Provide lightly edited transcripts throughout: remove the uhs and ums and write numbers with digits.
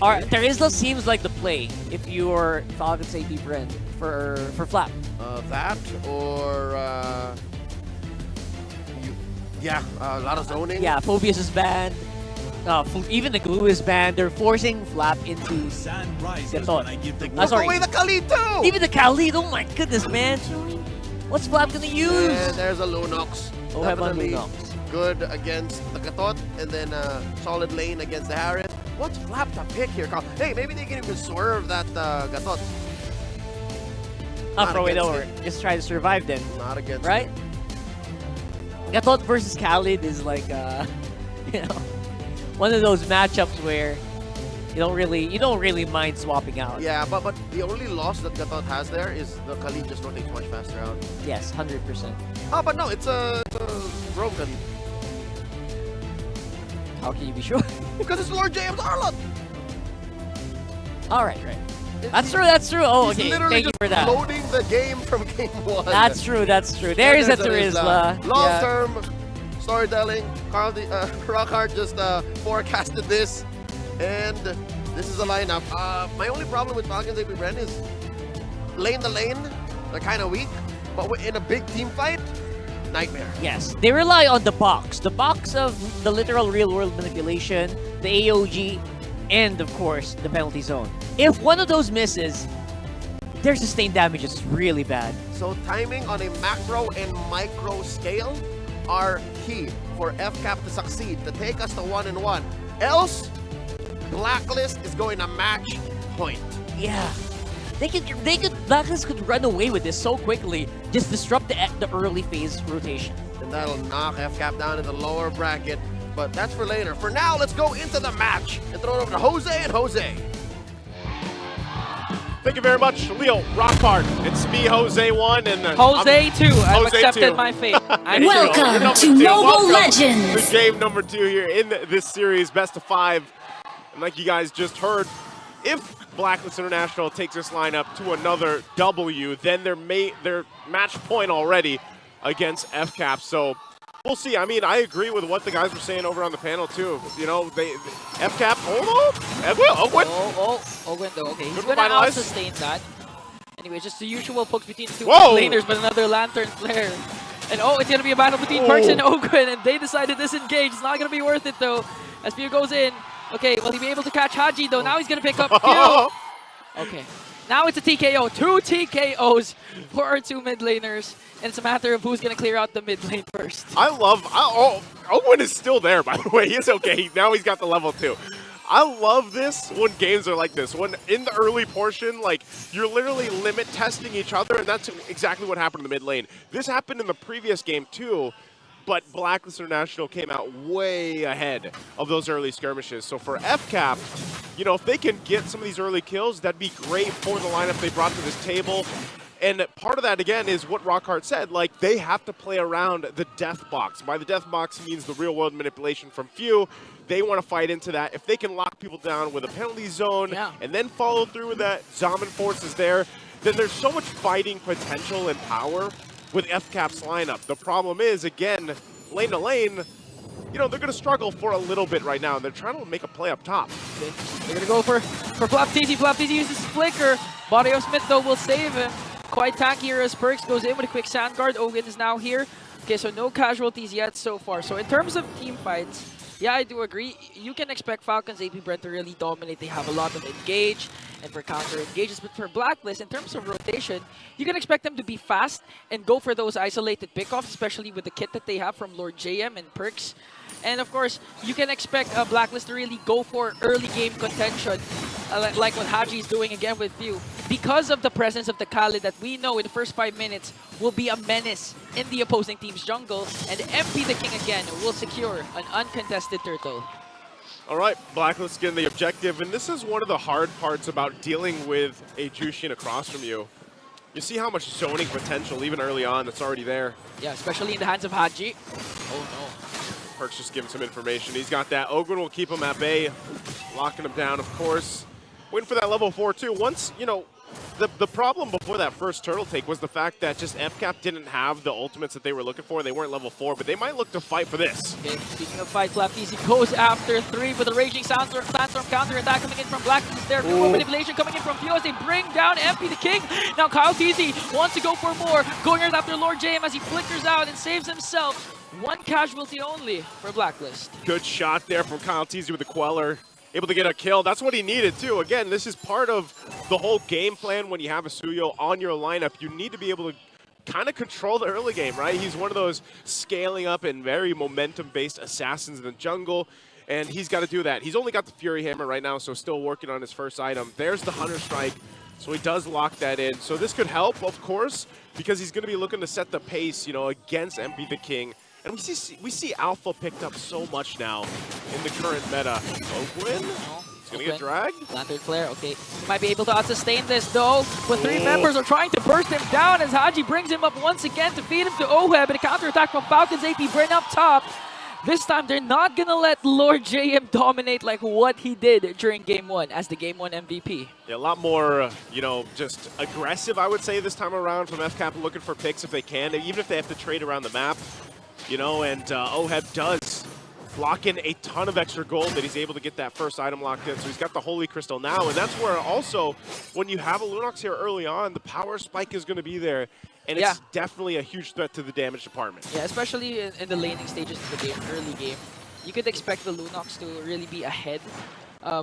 Terizla seems like the play if you're Falcons AP Bren for Flap. That or a lot of zoning. Yeah, Phobius is banned. Even the glue is banned. They're forcing Flap into Gatot. Sorry. Away the Kali too! Even the Khalid, oh my goodness, man. What's Flap gonna use? And there's a Lunox. Oh, have on Definitely Lunox. good against the Gatot, and then solid lane against the Harris. What's Flap to pick here, Carl? Hey, maybe they can even swerve that Gatot. Throw it over. Just try to survive then. Not against Right? Gatot versus Khalid is like, one of those matchups where you don't really mind swapping out. Yeah, but the only loss that Gatot has there is the Kali just rotates much faster out. Yes, 100%. Oh, but no, it's a broken. How can you be sure? Because it's Lord James Arlott! Alright, right. That's true. Oh, He's okay. literally Thank you just for that. loading the game from game 1. That's true. There is a Terizla. Long-term storytelling. Carl, Rockhart just forecasted this, and this is the lineup. My only problem with Falcons AP Bren is lane to lane, they're kind of weak, but in a big team fight, nightmare. Yes, they rely on the box of the literal real-world manipulation, the AOG, and of course the penalty zone. If one of those misses, their sustained damage is really bad. So timing on a macro and micro scale are key for FCAP to succeed, to take us to 1-1. Else, Blacklist is going to match point. Yeah, Blacklist could run away with this so quickly, just disrupt the early phase rotation. And that'll knock FCAP down in the lower bracket, but that's for later. For now, let's go into the match and throw it over to Jose and Jose. Thank you very much, Leo Rockhart. It's me, Jose1, and Jose 2. I've Jose accepted 2. my fate. Welcome to Mobile Legends. To game number 2 here in this series, best of 5. And like you guys just heard, if Blacklist International takes this lineup to another W, then they're match point already against FCAP. So we'll see. I mean, I agree with what the guys were saying over on the panel too. You know, FCAP. Hold on. Ogwin though. Okay, he's Good gonna revitalize. out-sustain that. Anyway, just the usual pokes between two Whoa. laners, but another Lantern Flare. And it's gonna be a battle between Perks and Ogwin, and they decided to disengage. It's not gonna be worth it though. As Pew goes in. Okay, will he be able to catch Haji though? Now he's gonna pick up Pew. Okay. Now it's a TKO. 2 TKOs for our 2 mid laners. And it's a matter of who's going to clear out the mid lane first. Owen is still there, by the way. He's okay. Now he's got the level 2. I love this when games are like this. When in the early portion, like, you're literally limit testing each other, and that's exactly what happened in the mid lane. This happened in the previous game, too. But Blacklist International came out way ahead of those early skirmishes. So for FCAP, you know, if they can get some of these early kills, that'd be great for the lineup they brought to this table. And part of that, again, is what Rockhart said. Like, they have to play around the death box. By the death box means the real-world manipulation from Few. They want to fight into that. If they can lock people down with a penalty zone and then follow through with that, Zaman Force is there, then there's so much fighting potential and power with FCAP's lineup. The problem is, again, lane to lane, you know, they're going to struggle for a little bit right now. And they're trying to make a play up top. Okay. They're going to go for Flap TZ. Flap TZ uses Flicker. Body of Smith, though, will save him. Quite tankier as Perks goes in with a quick sand guard. Ogun is now here. Okay, so no casualties yet so far. So in terms of team fights, yeah, I do agree. You can expect Falcons AP Bren to really dominate. They have a lot of engage and for counter engages. But for Blacklist, in terms of rotation, you can expect them to be fast and go for those isolated pickoffs, especially with the kit that they have from Lord JM and Perks. And of course, you can expect Blacklist to really go for early game contention, like what Haji is doing again with Few. Because of the presence of the Khalid that we know in the first 5 minutes will be a menace in the opposing team's jungle, and MP the King again will secure an uncontested turtle. All right, Blacklist getting the objective, and this is one of the hard parts about dealing with a Jushin across from you. You see how much zoning potential, even early on, that's already there. Yeah, especially in the hands of Haji. Oh no. Perks just giving some information. He's got that. Ogren will keep him at bay, locking him down, of course. Waiting for that level 4 too. Once, you know, the problem before that first turtle take was the fact that just FCAP didn't have the ultimates that they were looking for. They weren't level 4, but they might look to fight for this. Okay, speaking of fight, Flaptisi goes after 3 with a Raging Sandstorm counter-attack coming in from Blacklist there. Good manipulation coming in from Pio as they bring down MP the King. Now Kyle TZ wants to go for more, going right after Lord JM as he flickers out and saves himself. 1 casualty only for Blacklist. Good shot there from Kyle Teasy with the Queller. Able to get a kill. That's what he needed too. Again, this is part of the whole game plan when you have a Suyo on your lineup. You need to be able to kind of control the early game, right? He's one of those scaling up and very momentum-based assassins in the jungle, and he's got to do that. He's only got the Fury Hammer right now, so still working on his first item. There's the Hunter Strike, so he does lock that in. So this could help, of course, because he's going to be looking to set the pace, you know, against MP the King. And we see Alpha picked up so much now in the current meta. Oakland? He's going to get dragged? Lantern Flare, okay. He might be able to out-sustain this though, but 3 members are trying to burst him down as Haji brings him up once again to feed him to Oheb, and a counterattack from Falcons AP Bren up top. This time, they're not going to let Lord JM dominate like what he did during Game 1 as the Game 1 MVP. Yeah, a lot more, you know, just aggressive, I would say, this time around from FCAP, looking for picks if they can, even if they have to trade around the map. You know, and Oheb does lock in a ton of extra gold that he's able to get that first item locked in. So he's got the Holy Crystal now, and that's where also, when you have a Lunox here early on, the power spike is going to be there, and it's definitely a huge threat to the damage department. Yeah, especially in the laning stages of the game, early game. You could expect the Lunox to really be ahead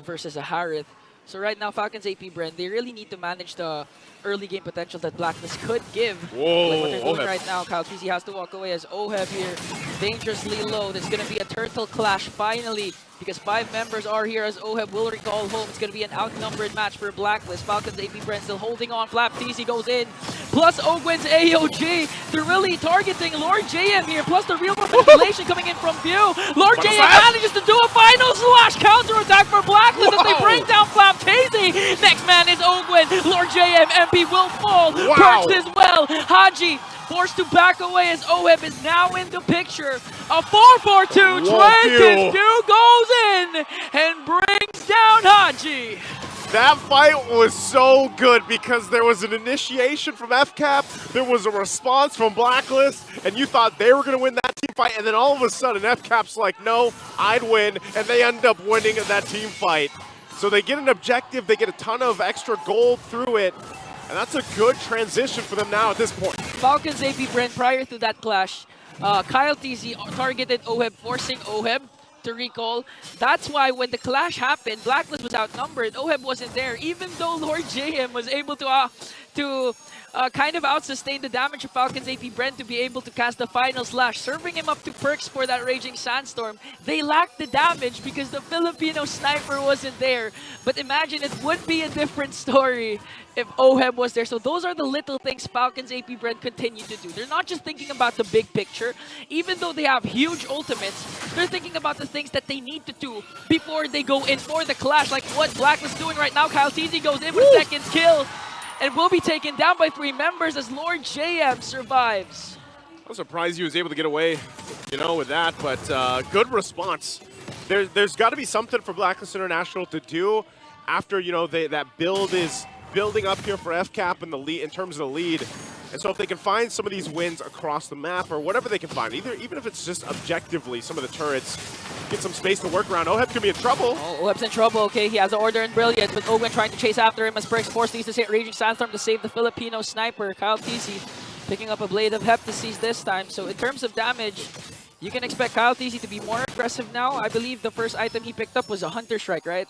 versus a Harith. So right now, Falcons AP Bren, they really need to manage the early game potential that Blacklist could give. Whoa, like what they're doing Oheb. right now. Kyle TZ has to walk away as Oheb here, dangerously low. There's going to be a turtle clash finally, because 5 members are here as Oheb will recall home. It's going to be an outnumbered match for Blacklist. Falcons AP Bren still holding on. Flap TZ goes in, plus Ogwen's AOG. They're really targeting Lord JM here, plus the real manipulation coming in from View. Lord JM manages to do a final slash counterattack for Blacklist as they bring down Flap TZ. Next man is Ogwen. Lord JM, MP will fall. Perks as well. Haji forced to back away as Oheb is now in the picture. A 4-4-2 Trenton goes in and brings down Haji. That fight was so good because there was an initiation from FCAP, there was a response from Blacklist, and you thought they were going to win that team fight, and then all of a sudden FCAP's like, no, I'd win, and they end up winning that team fight. So they get an objective, they get a ton of extra gold through it, and that's a good transition for them now at this point. Falcons AP Bren, prior to that clash, Kyle TZ targeted Oheb, forcing Oheb to recall. That's why when the clash happened, Blacklist was outnumbered. Oheb wasn't there, even though Lord JM was able to kind of out-sustain the damage of Falcons AP Bren to be able to cast the final slash, serving him up to perks for that Raging Sandstorm. They lacked the damage because the Filipino sniper wasn't there. But imagine it would be a different story if Oheb was there. So those are the little things Falcons AP Bren continue to do. They're not just thinking about the big picture. Even though they have huge ultimates, they're thinking about the things that they need to do before they go in for the clash, like what Blacklist doing right now. Kyle TZ goes in for the second kill and will be taken down by 3 members as Lord JM survives. I'm surprised he was able to get away, you know, with that, but good response. There's got to be something for Blacklist International to do after, you know, that build is building up here for FCAP in the lead, in terms of the lead. And so if they can find some of these wins across the map or whatever they can find, even if it's just objectively some of the turrets, get some space to work around, Oheb can be in trouble. Oh, Oheb's in trouble. Okay, he has an order in Brilliant, but Owen trying to chase after him as Perks forced these to hit Raging Sandstorm to save the Filipino sniper. Kyle TZ picking up a Blade of Heptases this time. So in terms of damage, you can expect Kyle TZ to be more aggressive now. I believe the first item he picked up was a Hunter Strike, right?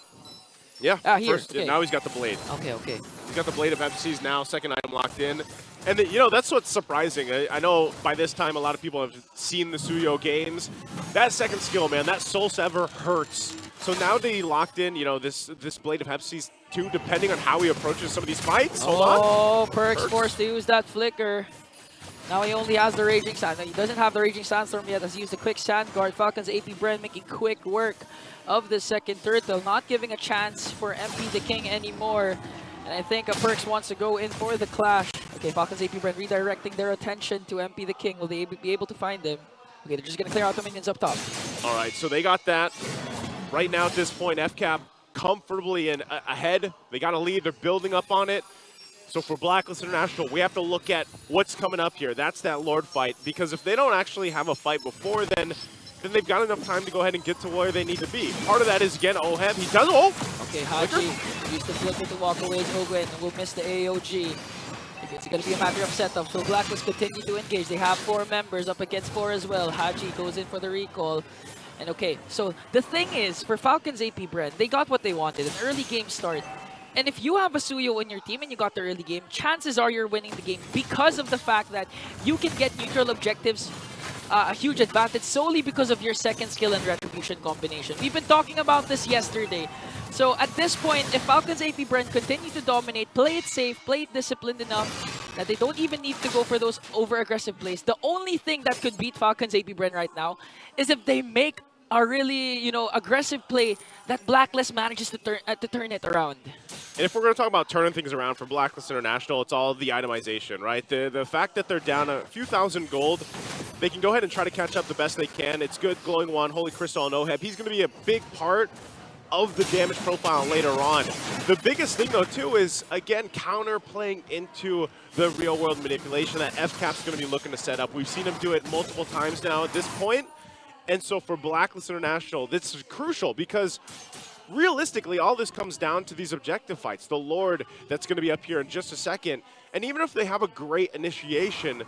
Yeah, here. First, Okay. yeah, now he's got the Blade. Okay. He's got the Blade of Heptases now, second item locked in. And, you know, that's what's surprising. I know by this time a lot of people have seen the Suyo games. That second skill, man, that Soul Sever hurts. So now that he locked in, you know, this Blade of Heptases too, depending on how he approaches some of these fights. Hold on. Oh, Perks forced to use that flicker. Now he only has the Raging Sand. He doesn't have the Raging Sandstorm yet as he used the quick Sand Guard. Falcons AP Bren making quick work of the second turtle, not giving a chance for MP the King anymore. And I think Perks wants to go in for the clash. Okay, Falcons AP Bren redirecting their attention to MP the King. Will they be able to find him? Okay, they're just going to clear out the minions up top. All right, so they got that. Right now at this point, FCAP comfortably ahead. They got a lead. They're building up on it. So for Blacklist International, we have to look at what's coming up here. That's that Lord fight, because if they don't actually have a fight before then they've got enough time to go ahead and get to where they need to be. Part of that is, again, Oheb. He does. Oh! Okay, Haji used the flip with the walkaways. Ogwen will miss the AOG. It's going to be a matter of setup. So Blacklist continue to engage. They have 4 members up against 4 as well. Haji goes in for the recall. And okay, so the thing is, for Falcons AP Bren, they got what they wanted, an early game start. And if you have a Suyo in your team and you got the early game, chances are you're winning the game because of the fact that you can get neutral objectives a huge advantage solely because of your second skill and retribution combination. We've been talking about this yesterday. So at this point, if Falcons AP Bren continue to dominate, play it safe, play it disciplined enough, that they don't even need to go for those over-aggressive plays. The only thing that could beat Falcons AP Bren right now is if they make a really, you know, aggressive play that Blacklist manages to turn it around. And if we're going to talk about turning things around for Blacklist International, it's all the itemization, right? The fact that they're down a few thousand gold, they can go ahead and try to catch up the best they can. It's good, Glowing Wand, Holy Crystal, and Oheb. He's going to be a big part of the damage profile later on. The biggest thing, though, too, is, again, counter playing into the real-world manipulation that FCAP's going to be looking to set up. We've seen him do it multiple times now at this point. And so for Blacklist International, this is crucial because realistically, all this comes down to these objective fights. The Lord that's going to be up here in just a second. And even if they have a great initiation,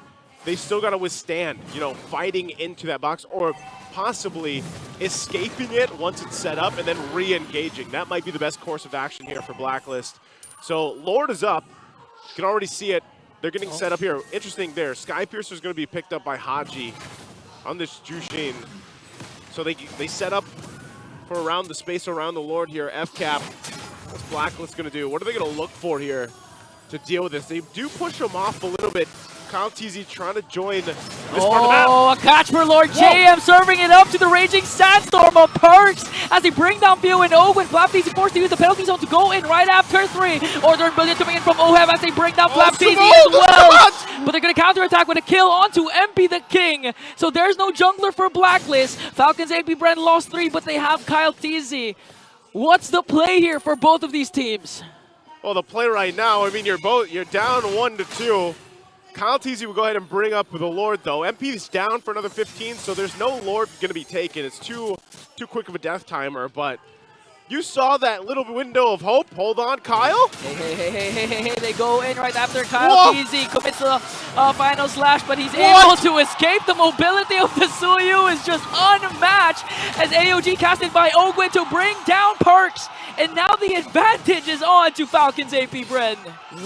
they still got to withstand, you know, fighting into that box or possibly escaping it once it's set up and then re-engaging. That might be the best course of action here for Blacklist. So Lord is up. You can already see it. They're getting set up here. Interesting there. Skypiercer is going to be picked up by Haji on this Jushin. So they set up for around the space around the Lord here. FCAP, what's Blacklist going to do? What are they going to look for here to deal with this? They do push them off a little bit. Kyle TZ trying to join this part of the map. Oh, a catch for Lord JM, serving it up to the Raging Sandstorm of Perks as they bring down Pio and Owen. Flap TZ forced to use the penalty zone to go in right after 3. Order Brilliant coming in from Oheb as they bring down Flap TZ as well. But they're going to counterattack with a kill onto MP the King. So there's no jungler for Blacklist. Falcons AP Bren lost 3, but they have Kyle TZ. What's the play here for both of these teams? Well, the play right now, I mean, you're down 1-2. Kyle TZ will go ahead and bring up the Lord, though. MP's down for another 15, so there's no Lord going to be taken. It's too quick of a death timer, but you saw that little window of hope. Hold on, Kyle. Hey. They go in right after Kyle TZ commits the final slash, but he's able to escape. The mobility of the Suyu is just unmatched as AOG casted by Ogwen to bring down Perks. And now the advantage is on to Falcons AP Bren.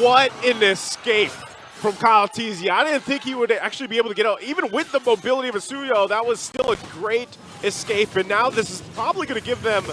What an escape from Kyle TZ. I didn't think he would actually be able to get out. Even with the mobility of a Suyo, that was still a great escape. And now this is probably going to give them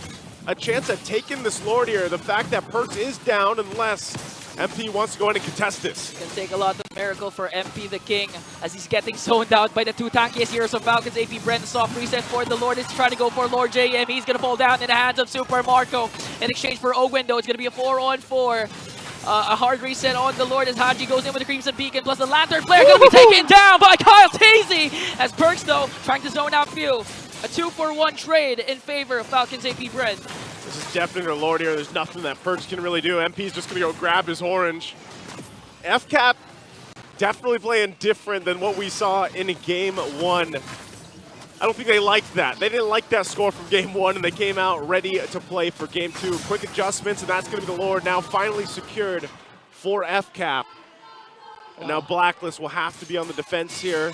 a chance at taking this Lord here. The fact that Perks is down unless MP wants to go in and contest this. It's going to take a lot of miracle for MP the King as he's getting zoned out by the 2 tankiest heroes of Falcons AP Bren. The soft reset for the Lord is trying to go for Lord JM. He's going to fall down in the hands of Super Marco. In exchange for Ogwen, though, it's going to be a 4-on-4. A hard reset on the Lord as Haji goes in with the Crimson Beacon, plus the Lantern Flare going to be taken down by Kyle TZ. As Perks, though, trying to zone out Few. A 2-for-1 trade in favor of Falcons AP Bren. This is definitely their Lord here. There's nothing that Perks can really do. MP's just going to go grab his orange. FCAP definitely playing different than what we saw in Game 1. I don't think they liked that. They didn't like that score from Game 1, and they came out ready to play for Game 2. Quick adjustments, and that's going to be the Lord now finally secured for FCAP. And now Blacklist will have to be on the defense here.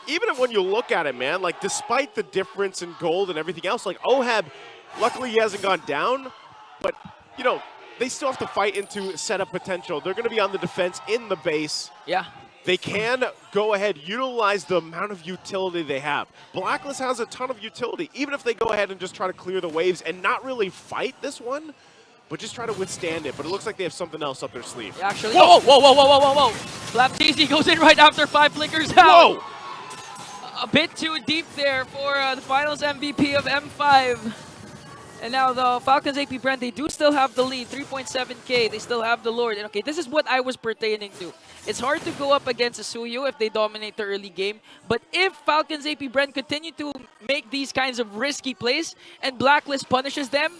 Even when you look at it, man, like despite the difference in gold and everything else, like Oheb, luckily he hasn't gone down, but you know, they still have to fight into setup potential. They're going to be on the defense in the base. Yeah. They can go ahead, utilize the amount of utility they have. Blacklist has a ton of utility, even if they go ahead and just try to clear the waves and not really fight this one, but just try to withstand it. But it looks like they have something else up their sleeve. Actually, whoa. Flap TZ goes in right after 5 flickers out. Whoa! A bit too deep there for the finals MVP of M5. And now the Falcons AP Bren, they do still have the lead, 3.7k. They still have the Lord. And okay, this is what I was pertaining to. It's hard to go up against a Suyu if they dominate the early game. But if Falcons AP Bren continue to make these kinds of risky plays and Blacklist punishes them,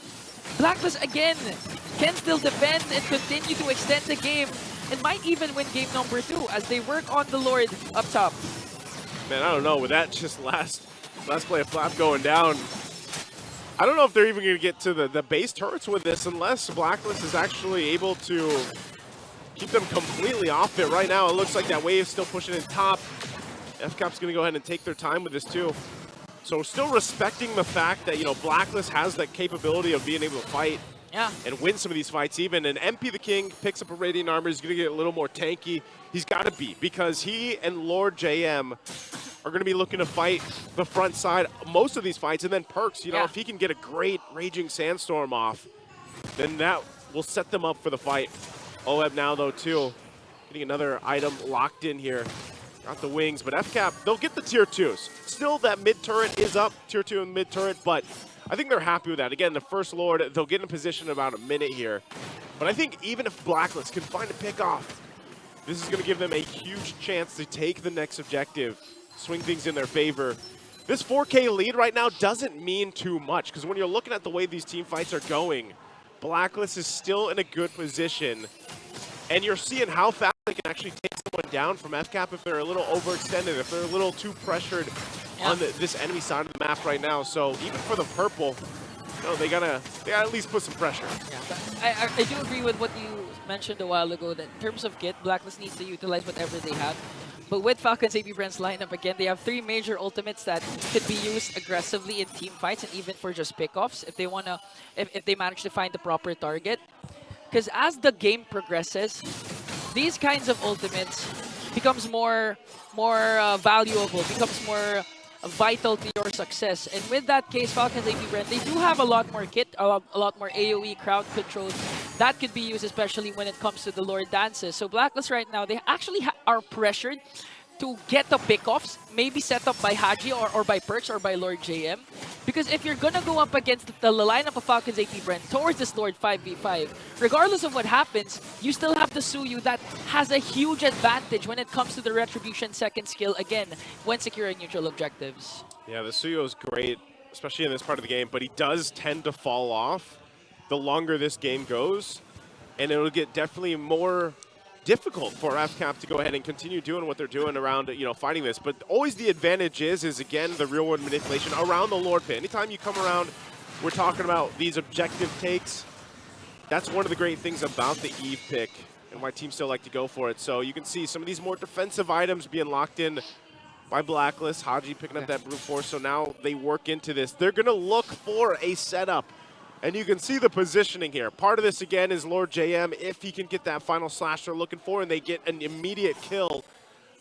Blacklist again can still defend and continue to extend the game. and might even win game number 2 as they work on the Lord up top. Man, I don't know. With that just last play of Flap going down, I don't know if they're even going to get to the base turrets with this unless Blacklist is actually able to keep them completely off it. Right now, it looks like that wave's still pushing in top. FCAP's going to go ahead and take their time with this too. So still respecting the fact that, you know, Blacklist has that capability of being able to fight and win some of these fights even. And MP the King picks up a Radiant Armor. He's going to get a little more tanky. He's got to be, because he and Lord JM are going to be looking to fight the front side most of these fights. And then Perks, you know, if he can get a great Raging Sandstorm off, then that will set them up for the fight. OEB now, though, too. Getting another item locked in here. Got the wings, but FCAP, they'll get the tier 2s. Still, that mid turret is up, tier 2 and mid turret, but I think they're happy with that. Again, the first Lord, they'll get in position in about a minute here. But I think even if Blacklist can find a pick off, this is going to give them a huge chance to take the next objective, swing things in their favor. This 4K lead right now doesn't mean too much, because when you're looking at the way these team fights are going, Blacklist is still in a good position. And you're seeing how fast they can actually take someone down from FCAP if they're a little overextended, if they're a little too pressured on this enemy side of the map right now. So even for the purple, you know, they gotta at least put some pressure. Yeah, I do agree with what you mentioned a while ago, that in terms of kit, Blacklist needs to utilize whatever they have. But with Falcons AP Bren's lineup, again, they have 3 major ultimates that could be used aggressively in team fights and even for just pickoffs if they wanna, if they manage to find the proper target. Because as the game progresses, these kinds of ultimates becomes more valuable, becomes more vital to your success. And with that case, Falcons AP Bren, they do have a lot more kit, a lot more AoE crowd control that could be used, especially when it comes to the Lord dances. So Blacklist right now, they actually are pressured to get the pickoffs, maybe set up by Haji or by Perks or by Lord JM. Because if you're gonna go up against the lineup of Falcons AP Bren towards this Lord 5v5, regardless of what happens, you still have the Suyu that has a huge advantage when it comes to the Retribution second skill, again, when securing neutral objectives. Yeah, the Suyo is great, especially in this part of the game, but he does tend to fall off the longer this game goes, and it'll get definitely more difficult for FCAP to go ahead and continue doing what they're doing around, you know, fighting this. But always the advantage is again, the real world manipulation around the Lord pit. Anytime you come around, we're talking about these objective takes. That's one of the great things about the Eve pick and why teams still like to go for it. So you can see some of these more defensive items being locked in by Blacklist. Haji picking up that brute force. So now they work into this. They're going to look for a setup. And you can see the positioning here. Part of this, again, is Lord JM. If he can get that final slash they're looking for and they get an immediate kill,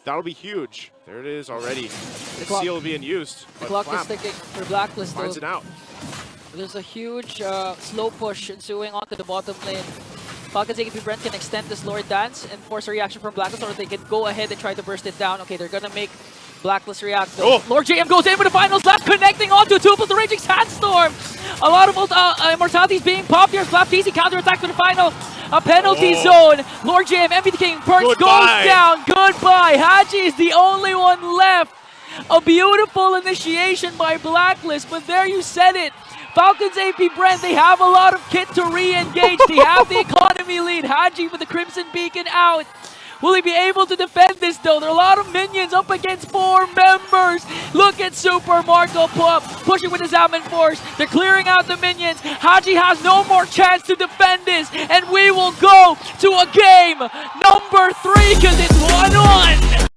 that'll be huge. There it is already. The seal being used. The clock is ticking for Blacklist, finds though. it out. There's a huge slow push ensuing onto the bottom lane. Falcons AP Bren can extend this Lord Dance and force a reaction from Blacklist, or they can go ahead and try to burst it down. Okay, they're gonna make Blacklist react though. Oh. Lord JM goes in with the final slash, connecting onto Tuple, the Raging Sandstorm. A lot of immortalities being popped here. Flap TC counterattack to the final. A penalty zone. Lord JM, MP the King, Perks goes down. Goodbye. Haji is the only one left. A beautiful initiation by Blacklist, but there you said it. Falcons AP Bren, they have a lot of kit to re-engage. They have the economy lead. Haji with the Crimson Beacon out. Will he be able to defend this though? There are a lot of minions up against 4 members. Look at Super Marco pushing with his Zaman Force. They're clearing out the minions. Haji has no more chance to defend this. And we will go to a game number 3 because it's 1-1.